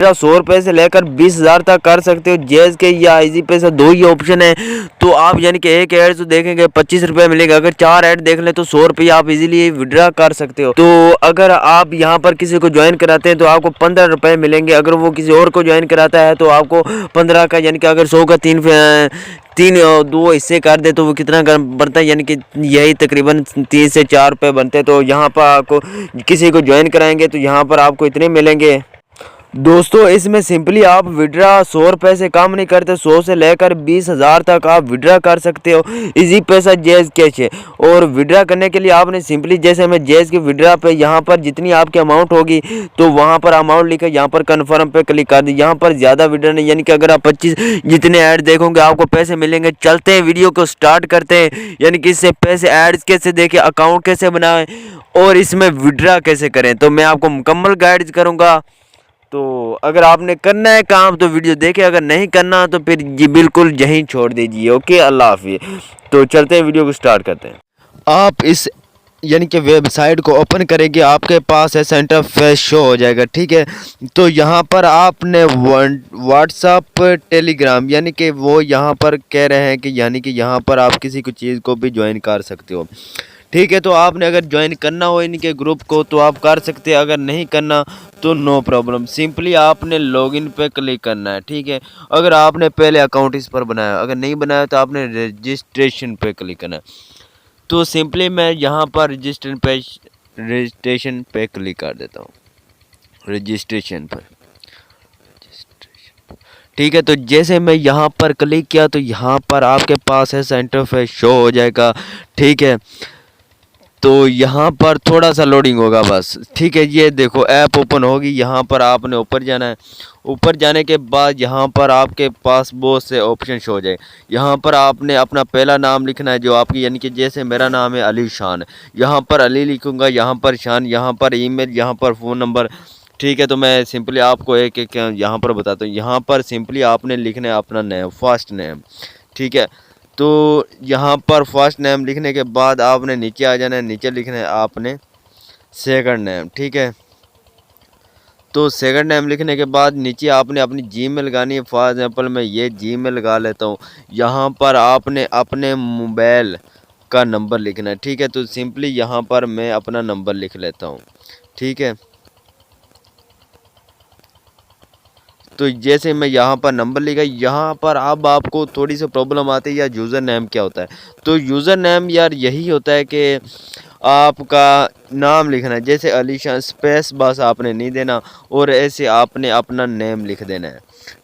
100 रुपये से लेकर 20,000 तक कर सकते हो। जैज़ के या इजी पैसा दो ही ऑप्शन है। तो आप यानी कि एक ऐड तो देखेंगे 25 रुपये मिलेगा, अगर 4 ऐड देख लें तो 100 रुपये आप इजीली विड्रा कर सकते हो। तो अगर आप यहाँ पर किसी को ज्वाइन कराते हैं तो आपको 15 रुपये मिलेंगे, अगर वो किसी और को ज्वाइन कराता है तो आपको 15 का, यानी कि अगर 100 का तीन दो हिस्से कर दे तो वो कितना बनता है, यानी कि यही तकरीबन 3 से 4 रुपये बनते हैं। तो यहाँ पर आपको किसी को ज्वाइन कराएंगे तो यहाँ पर आपको इतने मिलेंगे। दोस्तों इसमें सिंपली आप विड्रा 100 रुपये से कम नहीं करते, 100 से लेकर 20,000 तक आप विड्रा कर सकते हो। इजी पैसा जैज़ कैश है। और विड्रा करने के लिए आपने सिंपली, जैसे मैं जैज़ के विड्रा पे यहाँ पर जितनी आपकी अमाउंट होगी तो वहाँ पर अमाउंट लिखा, यहाँ पर कन्फर्म पे क्लिक कर दी। यहाँ पर ज़्यादा विड्रा नहीं, यानी कि अगर आप 25 जितने ऐड देखोगे आपको पैसे मिलेंगे। चलते हैं वीडियो को स्टार्ट करते हैं, यानी कि इससे पैसे ऐड्स कैसे देखें, अकाउंट कैसे बनाएं और इसमें विड्रा कैसे करें, तो मैं आपको मुकम्मल गाइड करूँगा। तो अगर आपने करना है काम तो वीडियो देखें, अगर नहीं करना तो फिर ये बिल्कुल यहीं छोड़ दीजिए। ओके, अल्लाह हाफिज़। तो चलते हैं वीडियो को स्टार्ट करते हैं। आप इस यानी कि वेबसाइट को ओपन करेंगे, आपके पास ऐसा इंटरफेस शो हो जाएगा। ठीक है, तो यहाँ पर आपने व्हाट्सअप टेलीग्राम, यानी कि वो यहाँ पर कह रहे हैं कि यानी कि यहाँ पर आप किसी को चीज़ को भी ज्वाइन कर सकते हो। ठीक है, तो आपने अगर ज्वाइन करना हो इनके ग्रुप को तो आप कर सकते हैं, अगर नहीं करना तो नो प्रॉब्लम। सिंपली आपने लॉगिन पे क्लिक करना है। ठीक है, अगर आपने पहले अकाउंट इस पर बनाया, अगर नहीं बनाया तो आपने रजिस्ट्रेशन पे क्लिक करना है। तो सिंपली मैं यहाँ पर रजिस्ट्रेशन पे क्लिक कर देता हूँ, रजिस्ट्रेशन पर। ठीक है, तो जैसे मैं यहाँ पर क्लिक किया तो यहाँ पर आपके पास ऐसा इंटरफेस शो हो जाएगा। ठीक है, तो यहाँ पर थोड़ा सा लोडिंग होगा बस। ठीक है, ये देखो ऐप ओपन होगी, यहाँ पर आपने ऊपर जाना है। ऊपर जाने के बाद यहाँ पर आपके पास बहुत से ऑप्शन शो हो जाए। यहाँ पर आपने अपना पहला नाम लिखना है जो आपकी, यानी कि जैसे मेरा नाम है अली शान, यहाँ पर अली लिखूँगा, यहाँ पर शान, यहाँ पर ईमेल, यहाँ पर फ़ोन नंबर। ठीक है, तो मैं सिंपली आपको एक एक यहाँ पर बताता हूँ। यहाँ पर सिंपली आपने लिखना है अपना नेम, फर्स्ट नेम। ठीक है, तो यहाँ पर फर्स्ट नेम लिखने के बाद आपने नीचे आ जाना है, नीचे लिखना है आपने सेकंड नेम। ठीक है, तो सेकंड नेम लिखने के बाद नीचे आपने अपनी जीमेल लगानी है। फॉर एग्जांपल मैं ये जीमेल लगा लेता हूँ। यहाँ पर आपने अपने मोबाइल का नंबर लिखना है। ठीक है, तो सिंपली यहाँ पर मैं अपना नंबर लिख लेता हूँ। ठीक है, तो जैसे मैं यहाँ पर नंबर लिखा, यहाँ पर अब आपको थोड़ी सी प्रॉब्लम आती है यार यूज़र नेम क्या होता है। तो यूज़र नेम यार यही होता है कि आपका नाम लिखना है, जैसे अलीशान स्पेस बस आपने नहीं देना और ऐसे आपने अपना नेम लिख देना है।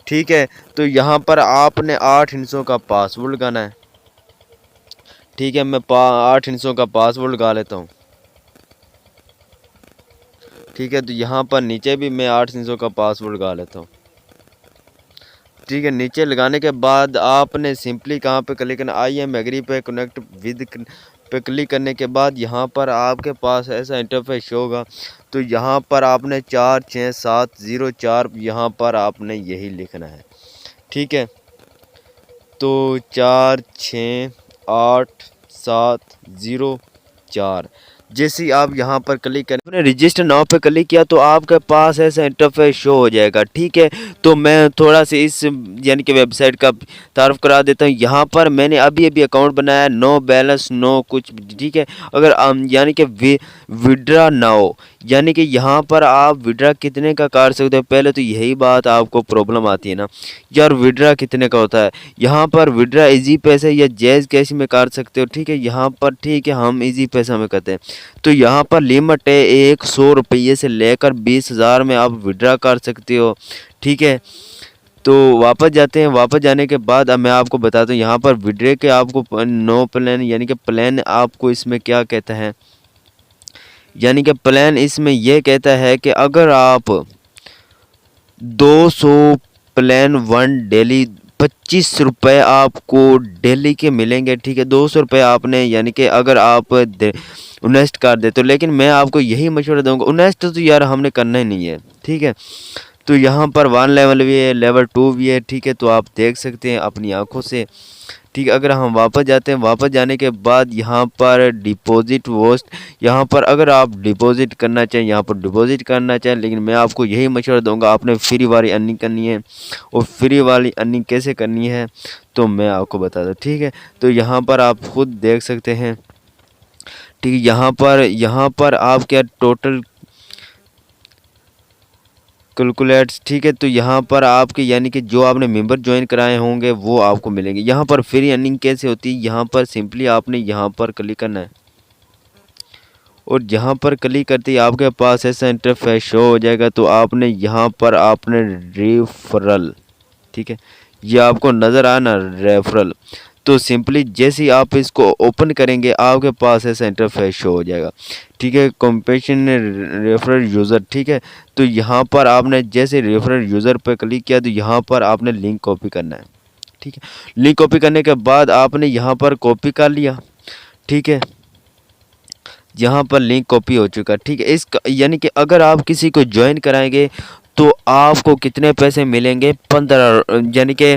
ठीक है, तो यहाँ पर आपने 8 हिस्सों का पासवर्ड लगाना है। ठीक है, मैं 8 हिस्सों का पासवर्ड लगा लेता हूँ। ठीक है, तो यहाँ पर नीचे भी मैं 8 हिस्सों का पासवर्ड लगा लेता हूँ। ठीक है, नीचे लगाने के बाद आपने सिंपली कहाँ पे क्लिक करना, आई एम एग्री पे कनेक्ट विद पे क्लिक करने के बाद यहाँ पर आपके पास ऐसा इंटरफेस शो होगा। तो यहाँ पर आपने 46704 यहाँ पर आपने यही लिखना है। ठीक है, तो 4687004 जैसे ही आप यहाँ पर क्लिक करें, आपने रजिस्टर नाउ पे क्लिक किया तो आपके पास ऐसा इंटरफेस शो हो जाएगा। ठीक है, तो मैं थोड़ा सा इस यानी कि वेबसाइट का तारुफ करा देता हूँ। यहाँ पर मैंने अभी अकाउंट बनाया, नो बैलेंस नो कुछ। ठीक है, अगर यानी कि विड्रा नाउ, यानी कि यहाँ पर आप विड्रा कितने का कर सकते हो। पहले तो यही बात आपको प्रॉब्लम आती है ना यार, विड्रा कितने का होता है। यहाँ पर विड्रा इजी पैसे या जैज़ कैश में कर सकते हो। ठीक है, यहाँ पर ठीक है हम इजी पैसा में करते हैं। तो यहाँ पर लिमिट है 100 रुपये से लेकर 20,000 में आप विड्रा कर सकते हो। ठीक है, तो वापस जाते हैं। वापस जाने के बाद अब मैं आपको बताता हूँ यहाँ पर विड्रे के आपको नो प्लान, यानी कि प्लान आपको इसमें क्या कहता है, यानी कि प्लान इसमें यह कहता है कि अगर आप 200 प्लान 1 डेली 25 रुपये आपको डेली के मिलेंगे। ठीक है, 200 रुपये आपने, यानी कि अगर आप इन्वेस्ट कर दे तो, लेकिन मैं आपको यही मशवरा दूंगा, इन्वेस्ट तो यार हमने करना ही नहीं है। ठीक है, तो यहाँ पर 1 लेवल भी है, लेवल 2 भी है। ठीक है, तो आप देख सकते हैं अपनी आंखों से। ठीक है। अगर हम वापस जाते हैं, वापस जाने के बाद यहाँ पर डिपॉजिट वोस्ट, यहाँ पर अगर आप डिपॉजिट करना चाहें यहाँ पर डिपॉजिट करना चाहें, लेकिन मैं आपको यही मशवरा दूंगा आपने फ्री वाली अर्निंग करनी है। और फ्री वाली अर्निंग कैसे करनी है तो मैं आपको बता दूँ, ठीक है। तो यहाँ पर आप खुद देख सकते हैं, ठीक है। यहाँ पर आप क्या टोटल कैलकुलेट्स, ठीक है। तो यहाँ पर आपके यानी कि जो आपने मेंबर ज्वाइन कराए होंगे वो आपको मिलेंगे। यहाँ पर फ्री अर्निंग कैसे होती है, यहाँ पर सिंपली आपने यहाँ पर क्लिक करना है और यहाँ पर क्लिक करते ही आपके पास ऐसा इंटरफेस शो हो जाएगा। तो आपने यहाँ पर आपने रेफरल, ठीक है, ये आपको नज़र आना रेफरल। तो सिंपली जैसे ही आप इसको ओपन करेंगे आपके पास ऐसा इंटरफेस शो हो जाएगा, ठीक है। कंपेशन रेफरल यूज़र, ठीक है। तो यहाँ पर आपने जैसे रेफरल यूज़र पर क्लिक किया तो यहाँ पर आपने लिंक कॉपी करना है, ठीक है। लिंक कॉपी करने के बाद आपने यहाँ पर कॉपी कर लिया, ठीक है। यहाँ पर लिंक कॉपी हो चुका, ठीक है। इस यानी कि अगर आप किसी को ज्वाइन कराएंगे तो आपको कितने पैसे मिलेंगे, 15, यानी कि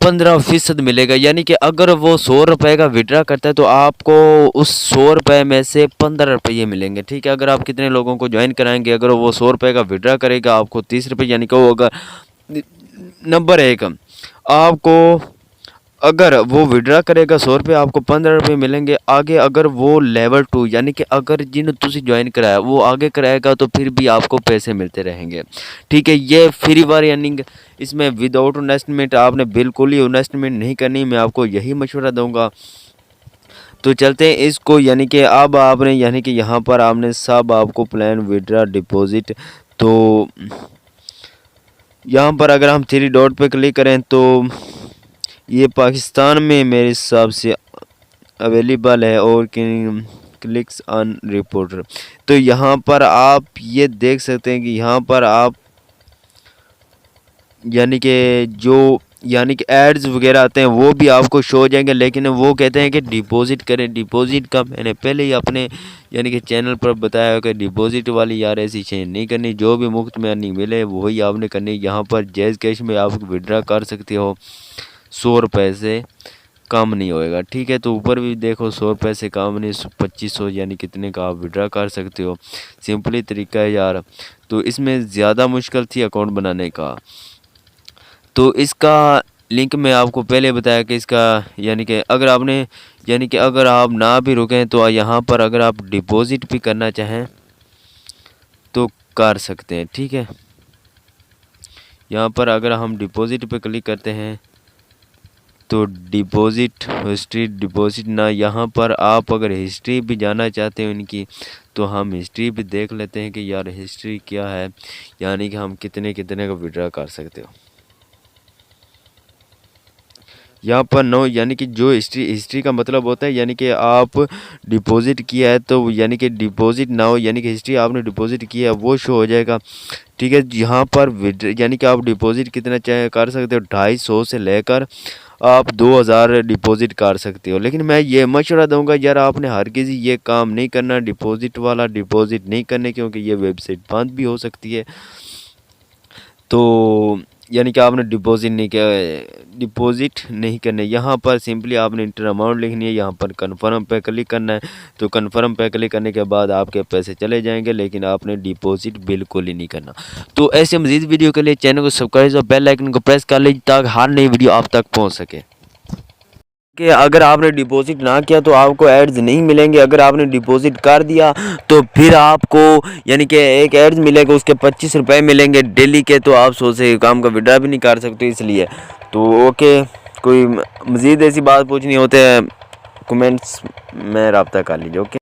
15% मिलेगा। यानी कि अगर वो 100 रुपये का विड्रा करता है तो आपको उस 100 रुपये में से 15 रुपये मिलेंगे, ठीक है। अगर आप कितने लोगों को ज्वाइन कराएंगे, अगर वो 100 रुपये का विड्रा करेगा आपको 30 रुपये, यानी कि वो अगर नंबर 1 आपको अगर वो विड्रा करेगा 100 रुपये आपको 15 रुपये मिलेंगे। आगे अगर वो लेवल 2 यानी कि अगर जिन तुसी ज्वाइन कराया वो आगे कराएगा तो फिर भी आपको पैसे मिलते रहेंगे, ठीक है। ये फ्री वाली अर्निंग, इसमें विदाउट इन्वेस्टमेंट आपने बिल्कुल ही इन्वेस्टमेंट नहीं करनी, मैं आपको यही मशवरा दूंगा। तो चलते हैं इसको, यानी कि अब आपने यानी कि यहाँ पर आपने सब आपको प्लान विड्रा डिपॉजिट, तो यहाँ पर अगर हम 3 डॉट पे क्लिक करें तो ये पाकिस्तान में मेरे हिसाब से अवेलेबल है और क्लिक्स ऑन रिपोर्टर। तो यहाँ पर आप ये देख सकते हैं कि यहाँ पर आप यानी कि जो यानी कि एड्स वगैरह आते हैं वो भी आपको शो हो जाएंगे, लेकिन वो कहते हैं कि डिपॉजिट करें। डिपॉजिट का मैंने पहले ही अपने यानी कि चैनल पर बताया कि डिपॉजिट वाली यार ऐसी चीज़ नहीं करनी, जो भी मुफ्त में अर्निंग मिले वही आपने करनी। यहाँ पर जैज़ कैश में आप विड्रा कर सकते हो, 100 रुपये से कम नहीं होएगा, ठीक है। तो ऊपर भी देखो 100 रुपये से कम नहीं, 2500 यानी कितने का आप विड्रा कर सकते हो। सिंपली तरीका है यार। तो इसमें ज़्यादा मुश्किल थी अकाउंट बनाने का। तो इसका लिंक मैं आपको पहले बताया कि इसका यानी कि अगर आपने यानी कि अगर आप ना भी रुकें तो यहाँ पर अगर आप डिपॉजिट भी करना चाहें तो कर सकते हैं, ठीक है। यहाँ पर अगर हम डिपॉजिट पे क्लिक करते हैं तो डिपॉजिट हिस्ट्री डिपॉजिट ना, यहाँ पर आप अगर हिस्ट्री भी जानना चाहते हो इनकी तो हम हिस्ट्री भी देख लेते हैं कि यार हिस्ट्री क्या है, यानी कि हम कितने कितने का विड्रा कर सकते हो। यहाँ पर नो यानी कि जो हिस्ट्री का मतलब होता है यानी कि आप डिपॉजिट किया है तो यानी कि डिपॉजिट ना हो यानी कि हिस्ट्री आपने डिपॉजिट किया है वो शो हो जाएगा, ठीक है। यहाँ पर यानी कि आप डिपॉजिट कितना चाहे कर सकते हो, 250 से लेकर आप 2000 डिपॉजिट कर सकते हो। लेकिन मैं ये मशवरा दूंगा यार आपने हर किसी ये काम नहीं करना, डिपॉजिट वाला डिपॉजिट नहीं करने, क्योंकि ये वेबसाइट बंद भी हो सकती है। तो यानी कि आपने डिपॉजिट नहीं करना। यहाँ पर सिंपली आपने इंटर अमाउंट लिखनी है, यहाँ पर कन्फर्म पे क्लिक करना है। तो कन्फर्म पे क्लिक करने के बाद आपके पैसे चले जाएंगे, लेकिन आपने डिपॉजिट बिल्कुल ही नहीं करना। तो ऐसे मज़ीद वीडियो के लिए चैनल को सब्सक्राइब और बेल आइकन को प्रेस कर लीजिए ताकि हर नई वीडियो आप तक पहुँच सके। कि अगर आपने डिपॉजिट ना किया तो आपको एड्स नहीं मिलेंगे, अगर आपने डिपॉजिट कर दिया तो फिर आपको यानी कि एक एड्स मिलेगा, उसके 25 रुपये मिलेंगे डेली के। तो आप 100 से काम का विड्रा भी नहीं कर सकते इसलिए। तो ओके, कोई मज़ीद ऐसी बात पूछनी होते हैं कमेंट्स में रब्ता कर लीजिए। ओके।